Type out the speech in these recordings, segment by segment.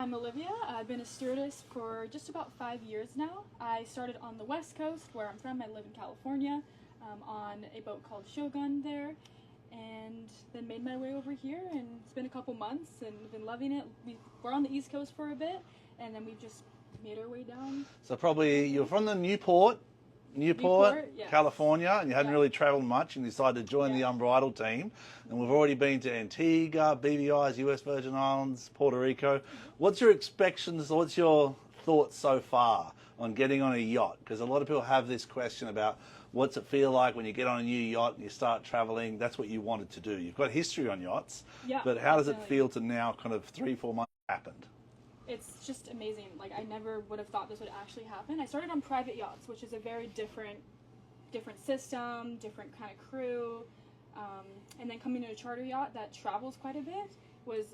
I'm Olivia. I've been a stewardess for just about 5 years now. I started on the West Coast, where I'm from. I live in California, on a boat called Shogun there, and then made my way over here, and it's been a couple months, and I've been loving it. We're on the East Coast for a bit, and then we've just made our way down. So probably you're from the Newport, Yes. California, and you hadn't really travelled much, and you decided to join the Unbridled team. And we've already been to Antigua, BVI's, US Virgin Islands, Puerto Rico. What's your expectations? What's your thoughts so far on getting on a yacht? Because a lot of people have this question about what's it feel like when you get on a new yacht and you start travelling. That's what you wanted to do. You've got history on yachts, but how does it feel to now kind of 3-4 months happened? It's just amazing. Like, I never would have thought this would actually happen. I started on private yachts, which is a very different system, different kind of crew. And then coming to a charter yacht that travels quite a bit was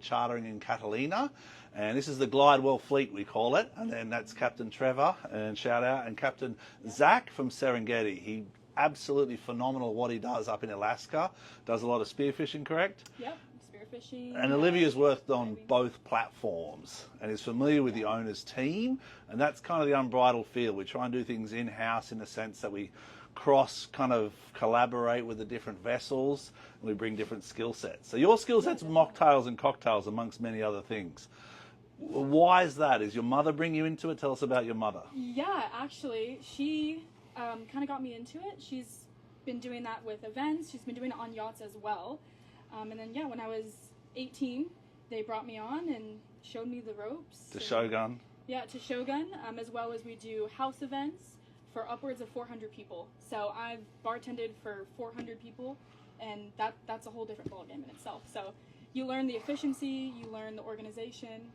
Chartering in Catalina, and this is the Glidewell fleet, we call it. And then that's Captain Trevor, and shout out, and Captain Zach from Serengeti. He absolutely phenomenal what he does up in Alaska. Does a lot of spearfishing, correct? Yep. Fishing, and Olivia's worked on both platforms and is familiar with the owner's team, and that's kind of the Unbridled feel. We try and do things in-house in the sense that we collaborate with the different vessels, and we bring different skill sets. So your skill set's mocktails and cocktails, amongst many other things. Why is that? Is your mother bring you into it? Tell us about your mother. Yeah, actually, she kind of got me into it. She's been doing that with events. She's been doing it on yachts as well. And then, when I was 18, they brought me on and showed me the ropes. To Shogun? Yeah, to Shogun, as well as we do house events for upwards of 400 people. So I've bartended for 400 people, and that's a whole different ballgame in itself. So you learn the efficiency, you learn the organization,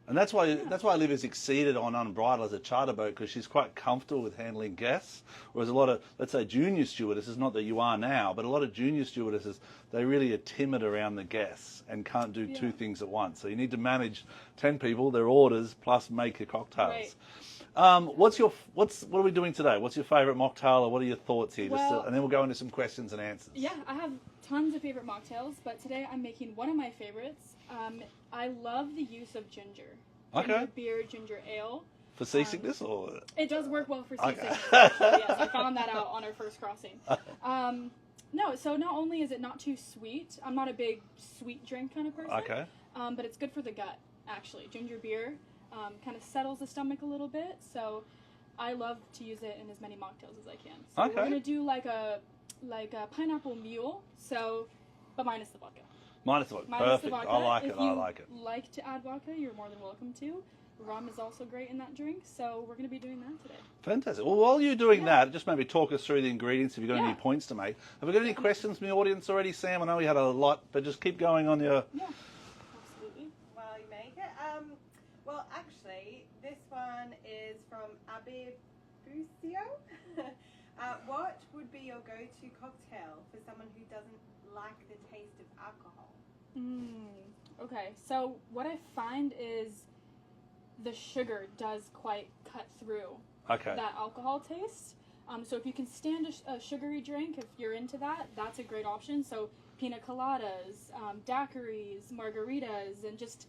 and that's why Olivia's exceeded on Unbridled as a charter boat, because she's quite comfortable with handling guests. Whereas a lot of, let's say, junior stewardesses, not that you are now, but a lot of junior stewardesses, they really are timid around the guests and can't do two things at once. So you need to manage 10 people, their orders, plus make your cocktails. Right. What are we doing today? What's your favourite mocktail, or what are your thoughts here? And then we'll go into some questions and answers. Yeah, I have tons of favorite mocktails, but today I'm making one of my favorites. I love the use of ginger. Ginger beer, ginger ale. For seasickness, or? It does work well for seasickness. Yes, I found that out on our first crossing. No, so not only is it not too sweet, I'm not a big sweet drink kind of person. But it's good for the gut, actually. Ginger beer kind of settles the stomach a little bit, so I love to use it in as many mocktails as I can. So we're gonna do like a pineapple mule, but minus the vodka. Minus the vodka. Perfect. I like it. If you like to add vodka, you're more than welcome to. Rum is also great in that drink, so we're going to be doing that today. Fantastic. Well, while you're doing that, just maybe talk us through the ingredients if you've got any points to make. Have we got any questions from the audience already, Sam? I know we had a lot, but just keep going on your... Yeah, absolutely. While you make it. Well, actually, this one is from Abib Busio. What would be your go-to cocktail for someone who doesn't like the taste of alcohol? Okay, so what I find is the sugar does quite cut through that alcohol taste. So if you can stand a sugary drink, if you're into that, that's a great option. So pina coladas, daiquiris, margaritas, and just,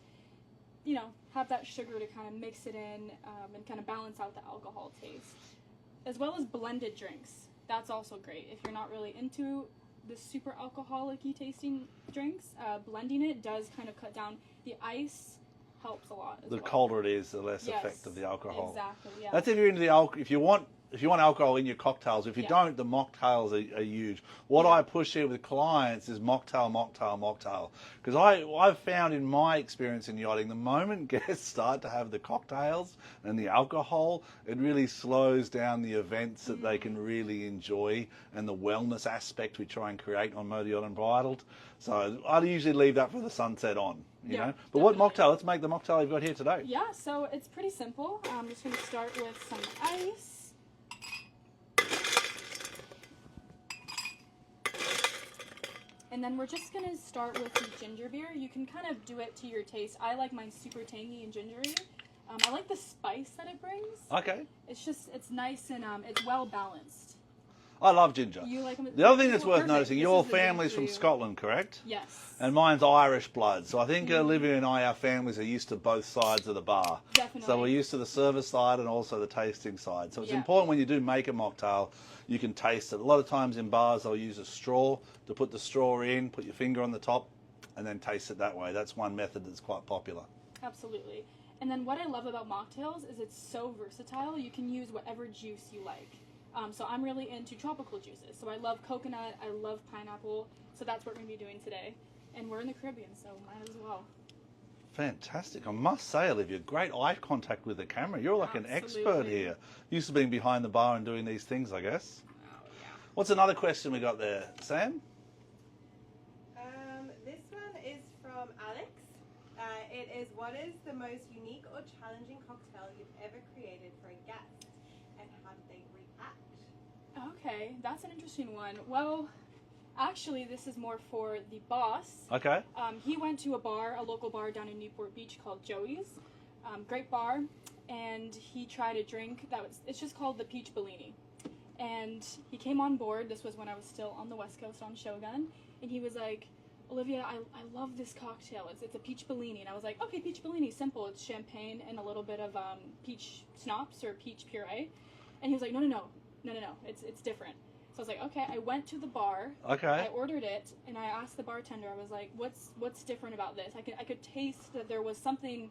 have that sugar to kind of mix it in and kind of balance out the alcohol taste. As well as blended drinks. That's also great. If you're not really into the super alcoholic-y tasting drinks, blending it does kind of cut down. The ice helps a lot as well. The colder it is, the less effect of the alcohol. Exactly, yeah. That's if you're into the alcohol. If you want alcohol in your cocktails. If you don't, the mocktails are huge. What I push here with clients is mocktail. Because I've found in my experience in yachting, the moment guests start to have the cocktails and the alcohol, it really slows down the events that they can really enjoy and the wellness aspect we try and create on Motor Yacht Unbridled. So I'd usually leave that for the sunset on, you know. But what mocktail? Let's make the mocktail you've got here today. Yeah, so it's pretty simple. I'm just going to start with some ice. And then we're just going to start with the ginger beer. You can kind of do it to your taste. I like mine super tangy and gingery. I like the spice that it brings. Okay. It's nice and it's well balanced. I love ginger. You like them? The other thing that's worth noticing, your family's from Scotland, correct? Yes. And mine's Irish blood. So I think Olivia and I, our families are used to both sides of the bar. Definitely. So we're used to the service side and also the tasting side. So it's important when you do make a mocktail, you can taste it. A lot of times in bars, they'll use a straw to put the straw in, put your finger on the top, and then taste it that way. That's one method that's quite popular. Absolutely. And then what I love about mocktails is it's so versatile. You can use whatever juice you like. So I'm really into tropical juices. So I love coconut, I love pineapple. So that's what we're going to be doing today. And we're in the Caribbean, so might as well. Fantastic. I must say, Olivia, great eye contact with the camera. You're like an expert here. Used to being behind the bar and doing these things, I guess. Oh, yeah. What's another question we got there, Sam? This one is from Alex. It is, what is the most unique or challenging cocktail you've ever created for a guest, and how did they react? Okay, that's an interesting one. Well, actually, this is more for the boss. Okay. He went to a local bar down in Newport Beach called Joey's. Great bar, and he tried a drink it's just called the Peach Bellini. And he came on board. This was when I was still on the West Coast on Shogun, and he was like, Olivia, I love this cocktail. It's a peach Bellini. And I was like, okay, peach Bellini, simple. It's champagne and a little bit of peach schnapps or peach puree. And he was like, no, it's different. So I was like, okay. I went to the bar. Okay. I ordered it, and I asked the bartender. I was like, what's different about this? I could taste that there was something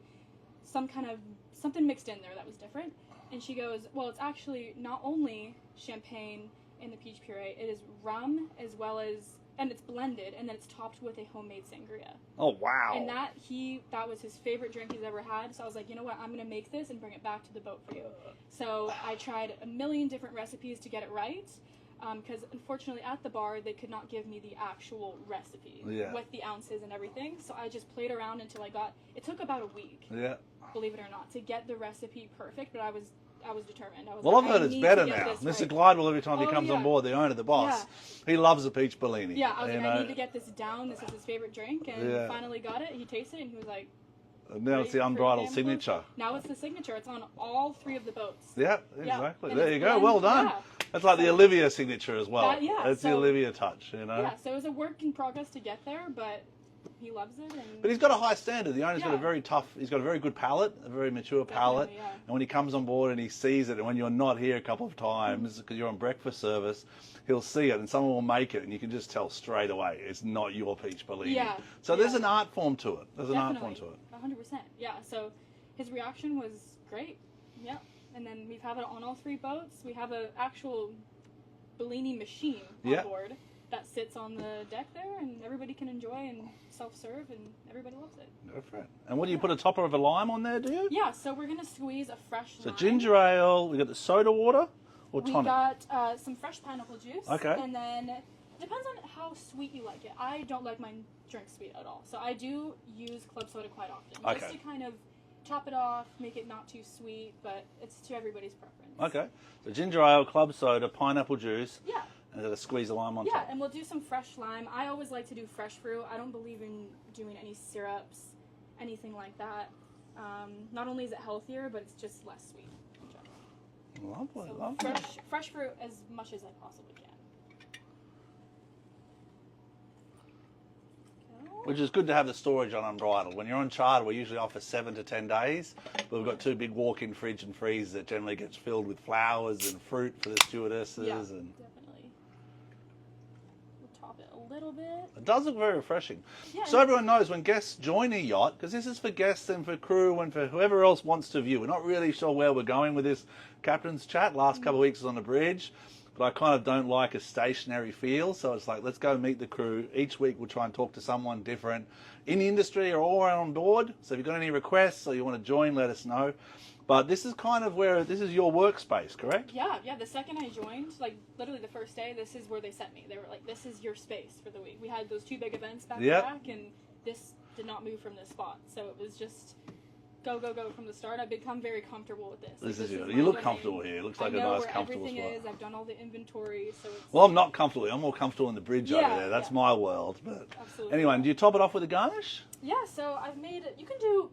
mixed in there that was different. And she goes, well, it's actually not only champagne and the peach puree. It is rum as well as. And it's blended, and then it's topped with a homemade sangria. Oh, wow. And that was his favorite drink he's ever had. So I was like, you know what, I'm going to make this and bring it back to the boat for you. So I tried a million different recipes to get it right. Because unfortunately at the bar, they could not give me the actual recipe with the ounces and everything. So I just played around until it took about a week, believe it or not, to get the recipe perfect. But I was determined. I've heard it's better now. Mr. Glidewell, every time he comes on board, the owner, the boss, he loves a peach Bellini. Yeah, I was like, I need to get this down. This is his favorite drink. And finally got it. He tasted it, and he was like... And now it's the unbridled signature. Now it's the signature. It's on all 3 of the boats. Yeah, exactly. There you go. Well done. That's like the Olivia signature as well. That's the Olivia touch, you know. Yeah, so it was a work in progress to get there, but... He loves it. But he's got a high standard. The owner's got he's got a very good palate, a very mature palate. And when he comes on board and he sees it, and when you're not here a couple of times because you're on breakfast service, he'll see it and someone will make it and you can just tell straight away it's not your peach Bellini. Yeah. So there's an art form to it. There's an art form to it. 100%. Yeah. So his reaction was great. Yeah. And then we've had it on all 3 boats. We have an actual Bellini machine on board that sits on the deck there, and everybody can enjoy and self-serve, and everybody loves it. Go for it. And what do you put a topper of a lime on there, do you? Yeah, so we're going to squeeze a fresh lime. So ginger ale, we got the soda water or tonic? We got some fresh pineapple juice. Okay. And then it depends on how sweet you like it. I don't like my drink sweet at all. So I do use club soda quite often. Just to kind of top it off, make it not too sweet, but it's to everybody's preference. Okay. So ginger ale, club soda, pineapple juice. Yeah. And then squeeze a lime on top. Yeah, and we'll do some fresh lime. I always like to do fresh fruit. I don't believe in doing any syrups, anything like that. Not only is it healthier, but it's just less sweet in general. Lovely, so lovely. Fresh fruit as much as I possibly can. Which is good to have the storage on Unbridled. When you're on charter, we usually offer 7 to 10 days, but we've got 2 big walk-in fridge and freezers that generally gets filled with flowers and fruit for the stewardesses. Yeah, and definitely. We'll top it a little bit. It does look very refreshing. Yeah, so everyone knows when guests join a yacht, because this is for guests and for crew and for whoever else wants to view. We're not really sure where we're going with this captain's chat. Last couple of weeks was on the bridge. But I kind of don't like a stationary feel, so it's like, let's go meet the crew. Each week we'll try and talk to someone different in the industry or all on board. So if you've got any requests or you want to join, let us know. But this is kind of where, this is your workspace, correct? Yeah, the second I joined, like literally the first day, this is where they sent me. They were like, this is your space for the week. We had those 2 big events back to back, and this did not move from this spot. So it was just... go from the start. I've become very comfortable with this. This is you look comfortable here. It looks like a nice, comfortable spot. Everything is. I've done all the inventory, so it's... Well, I'm not comfortable. I'm more comfortable in the bridge over there. That's my world. But absolutely. Anyway, do you top it off with a garnish? Yeah, so I've made... You can do...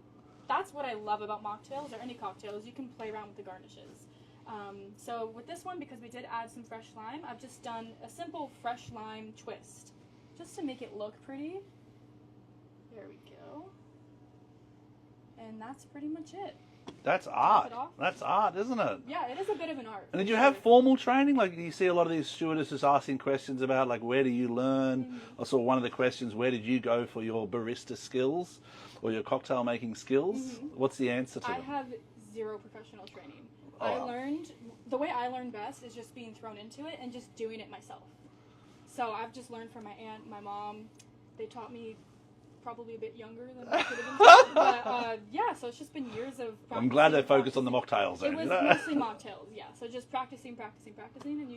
That's what I love about mocktails or any cocktails. You can play around with the garnishes. So with this one, because we did add some fresh lime, I've just done a simple fresh lime twist, just to make it look pretty. There we go. And that's pretty much it. That's art. That's art, isn't it? Yeah, it is a bit of an art. And did you have formal training? Like, you see a lot of these stewardesses asking questions about, like, where do you learn? I saw one of the questions, where did you go for your barista skills or your cocktail making skills? What's the answer to them? I have zero professional training. The way I learned best is just being thrown into it and just doing it myself. So I've just learned from my aunt, my mom. They taught me probably a bit younger than I could have been taught. But yeah, so it's just been years of practicing. I'm glad they focused on the mocktails then. It was mostly mocktails, yeah. So just practicing, and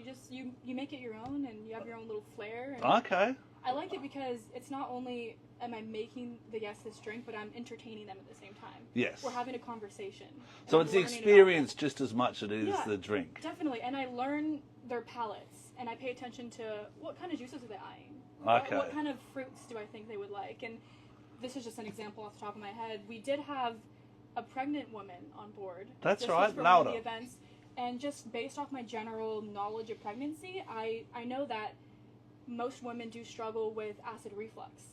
you make it your own, and you have your own little flair. And okay. I like it because it's not only am I making the guests this drink, but I'm entertaining them at the same time. Yes. We're having a conversation. So it's the experience just as much as it is the drink. Definitely. And I learn their palates, and I pay attention to what kind of juices are they eyeing. Okay. What kind of fruits do I think they would like? And this is just an example off the top of my head. We did have a pregnant woman on board. That's this right. was for one of the events. And just based off my general knowledge of pregnancy, I know that most women do struggle with acid reflux.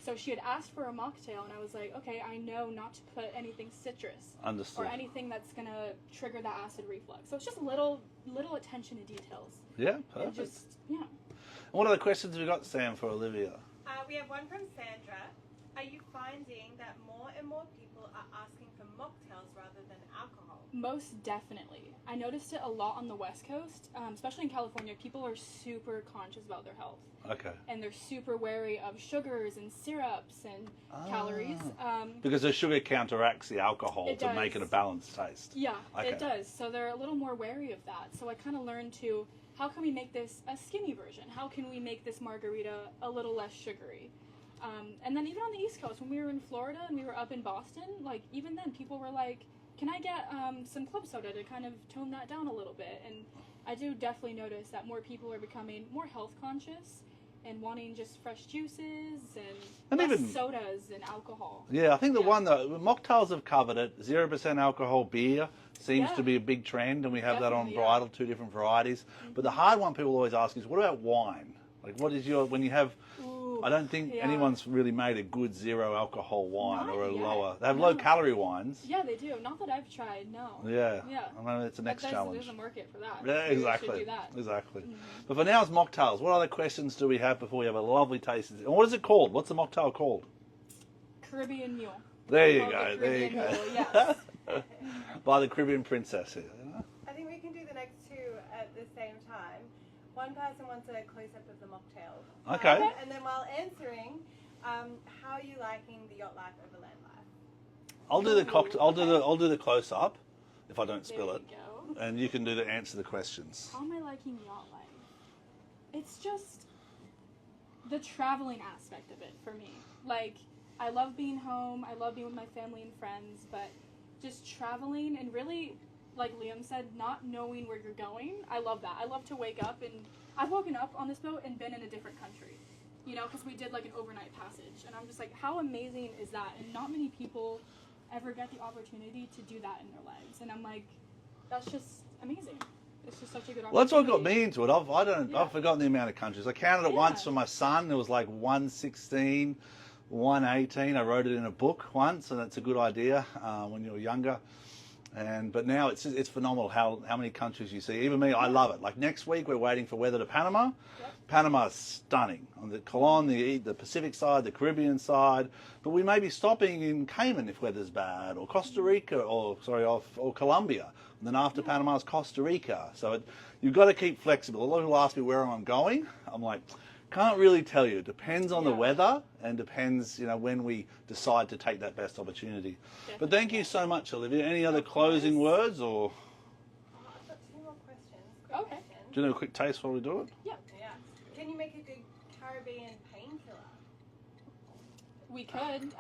So she had asked for a mocktail, and I was like, okay, I know not to put anything citrus. Understood. Or anything that's going to trigger that acid reflux. So it's just little attention to details. Yeah, perfect. And just, yeah. What other questions have we got, Sam, for Olivia? We have one from Sandra. Are you finding that more and more people are asking for mocktails rather than alcohol? Most definitely. I noticed it a lot on the West Coast, especially in California. People are super conscious about their health. Okay. And they're super wary of sugars and syrups and calories. Because the sugar counteracts the alcohol to make it a balanced taste. Yeah, it does. So they're a little more wary of that. So I kind of learned to, how can we make this a skinny version? How can we make this margarita a little less sugary? And then even on the East Coast, when we were in Florida and we were up in Boston, like even then people were like, can I get some club soda to kind of tone that down a little bit? And I do definitely notice that more people are becoming more health conscious and wanting just fresh juices and less even sodas and alcohol. Yeah, I think the one that mocktails have covered it. 0% alcohol beer seems to be a big trend, and we have that on bridal, 2 different varieties. But the hard one people always ask is, what about wine? Like, what is your, when you have, I don't think anyone's really made a good 0 alcohol wine or a lower. They have low calorie wines. Yeah, they do. Not that I've tried, no. Yeah. I mean, it's the next challenge. There's a market for that. Yeah, exactly. Exactly. But for now, it's mocktails. What other questions do we have before we have a lovely taste? And what is it called? What's the mocktail called? Caribbean Mule. There you go. There you go. Yes. By the Caribbean Princess here. I think we can do the next 2 at the same time. One person wants a close-up of the mocktail. Okay. And then while answering, how are you liking the yacht life over land life? I'll do the cocktail. I'll do the close-up if I don't spill it. Go. And you can do the answer the questions. How am I liking yacht life? It's just the traveling aspect of it for me. Like, I love being home. I love being with my family and friends, but just traveling and really, like Liam said, not knowing where you're going. I love that. I love to wake up, and I've woken up on this boat and been in a different country, you know, because we did like an overnight passage, and I'm just like, how amazing is that? And not many people ever get the opportunity to do that in their lives, and I'm like, that's just amazing. It's just such a good opportunity. Well, that's what got me into it. I've forgotten the amount of countries. I counted it once for my son. It was like 116, 118. I wrote it in a book once, and that's a good idea when you're younger. But now it's phenomenal how many countries you see. Even me, I love it. Like next week, we're waiting for weather to Panama. Yep. Panama's stunning. On the Colon, the Pacific side, the Caribbean side. But we may be stopping in Cayman if weather's bad, or Costa Rica, or Colombia. And then after Panama's Costa Rica. So you've got to keep flexible. A lot of people ask me where I'm going. I'm like, can't really tell you. It depends on the weather, and depends, when we decide to take that best opportunity. Definitely. But thank you so much, Olivia. Any other closing words, or? I've got 2 more questions. Okay. Questions. Do you know a quick taste while we do it? Yeah. Can you make a good Caribbean painkiller? We could.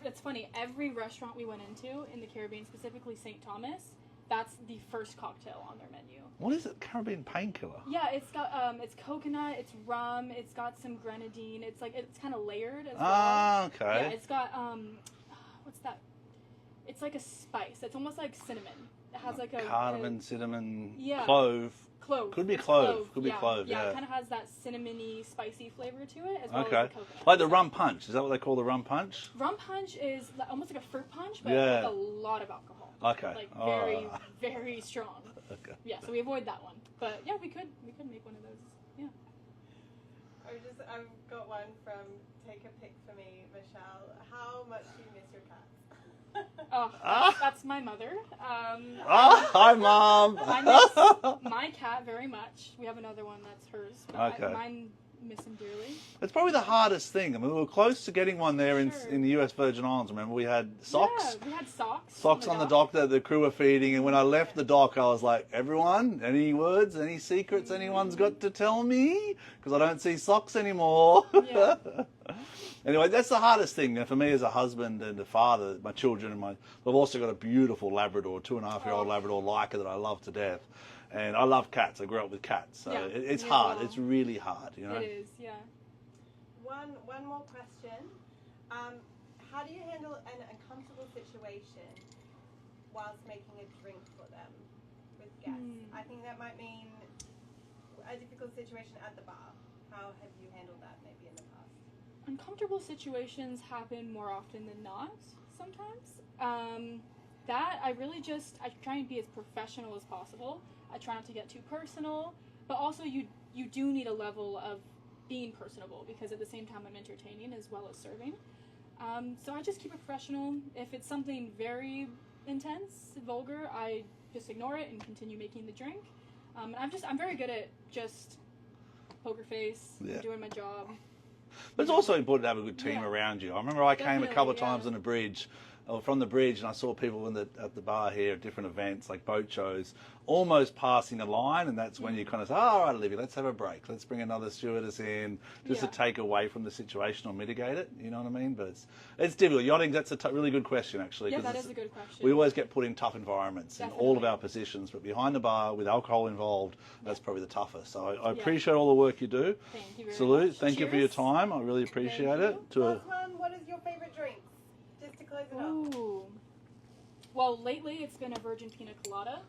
It's funny. Every restaurant we went into in the Caribbean, specifically St. Thomas, that's the first cocktail on their menu. What is it? Caribbean painkiller? Yeah, it's got it's coconut, it's rum, it's got some grenadine. It's kind of layered as well. Ah, okay. Yeah, it's got what's that? It's like a spice. It's almost like cinnamon. It has like a cardamom, cinnamon, yeah. clove. Clove. Could be it's clove. Could be yeah. clove. Yeah, Yeah. it kind of has that cinnamony, spicy flavor to it, as well Okay. as the coconut. Like the rum punch. Is that what they call the rum punch? Rum punch is almost like a fruit punch, but Yeah. with a lot of alcohol. Okay. Like very, very strong. Okay. Yeah, so we avoid that one. But yeah, we could make one of those. Yeah. I've got one from Take a Pic for Me, Michelle. How much do you miss your cats? Oh, that's my mother. Hi, Mom. I miss my cat very much. We have another one that's hers. But Okay. mine miss him dearly. It's probably the hardest thing. I mean, we were close to getting one there Sure. in the US Virgin Islands. Remember, we had socks. Yeah, we had socks. Socks on the dock that the crew were feeding, and when I left the dock, I was like, everyone, any words, any secrets anyone's got to tell me? Because I don't see socks anymore. Yeah. Anyway, that's the hardest thing. And for me as a husband and a father, my children, and I've also got a beautiful Labrador, 2.5-year-old Labrador Laika that I love to death. And I love cats. I grew up with cats. So Yeah. it's Yeah. hard. It's really hard, you know. It is, yeah. One more question. How do you handle an uncomfortable situation whilst making a drink for them with guests? I think that might mean a difficult situation at the bar. How have you handled that maybe in the past? Uncomfortable situations happen more often than not sometimes. That I really I try and be as professional as possible. I try not to get too personal, but also you do need a level of being personable, because at the same time I'm entertaining as well as serving. So I just keep it professional. If it's something very intense, vulgar, I just ignore it and continue making the drink. I'm very good at just poker face, doing my job. But it's also important to have a good team Yeah. around you. I remember I came a couple of Definitely, times on the bridge, or from the bridge, and I saw people at the bar here at different events, like boat shows, almost passing a line, and that's when you kind of say, oh, all right, Olivia, let's have a break. Let's bring another stewardess in, just to take away from the situation or mitigate it, you know what I mean? But it's difficult. Yachting, that's a really good question, actually. Yeah, that is a good question. We always get put in tough environments in all of Definitely. our positions, but behind the bar, with alcohol involved, that's probably the toughest. So I appreciate all the work you do. Thank you very Salute. much. Thank you for your time. I really appreciate it. Last one, what is your favourite drink? Just to close it up. Ooh. Well, lately it's been a virgin pina colada,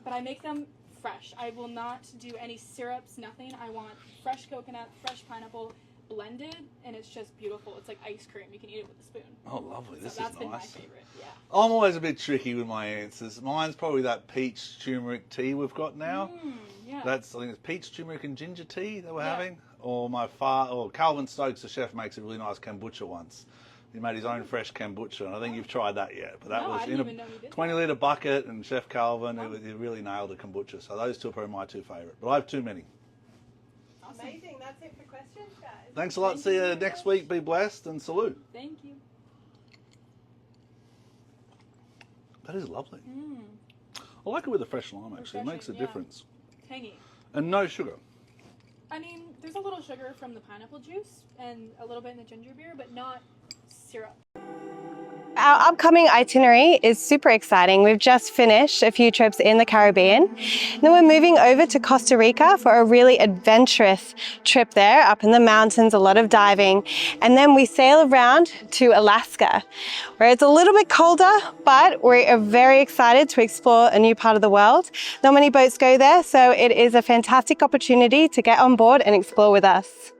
but I make them fresh. I will not do any syrups, nothing. I want fresh coconut, fresh pineapple, blended, and it's just beautiful. It's like ice cream. You can eat it with a spoon. Oh, lovely. This That's is been my nice. favorite, yeah. I'm always a bit tricky with my answers. Mine's probably that peach turmeric tea we've got now. Yeah. I think it's peach turmeric and ginger tea that we're having. Or Calvin Stokes, the chef, makes a really nice kombucha once. He made his own fresh kombucha, and I think you've tried that yet. But that No, was I in didn't a even know he did 20-litre bucket, and Chef Calvin, he really nailed the kombucha. So those two are probably my two favourite. But I have too many. Awesome. Amazing. That's it for questions, guys. Thanks a lot. See you next week. Be blessed, and salute. Thank you. That is lovely. I like it with the fresh lime, actually. It makes a difference. Tangy. And no sugar. I mean, there's a little sugar from the pineapple juice and a little bit in the ginger beer, but not syrup. Our upcoming itinerary is super exciting. We've just finished a few trips in the Caribbean. Then we're moving over to Costa Rica for a really adventurous trip there, up in the mountains, a lot of diving. And then we sail around to Alaska, where it's a little bit colder, but we are very excited to explore a new part of the world. Not many boats go there, so it is a fantastic opportunity to get on board and explore with us.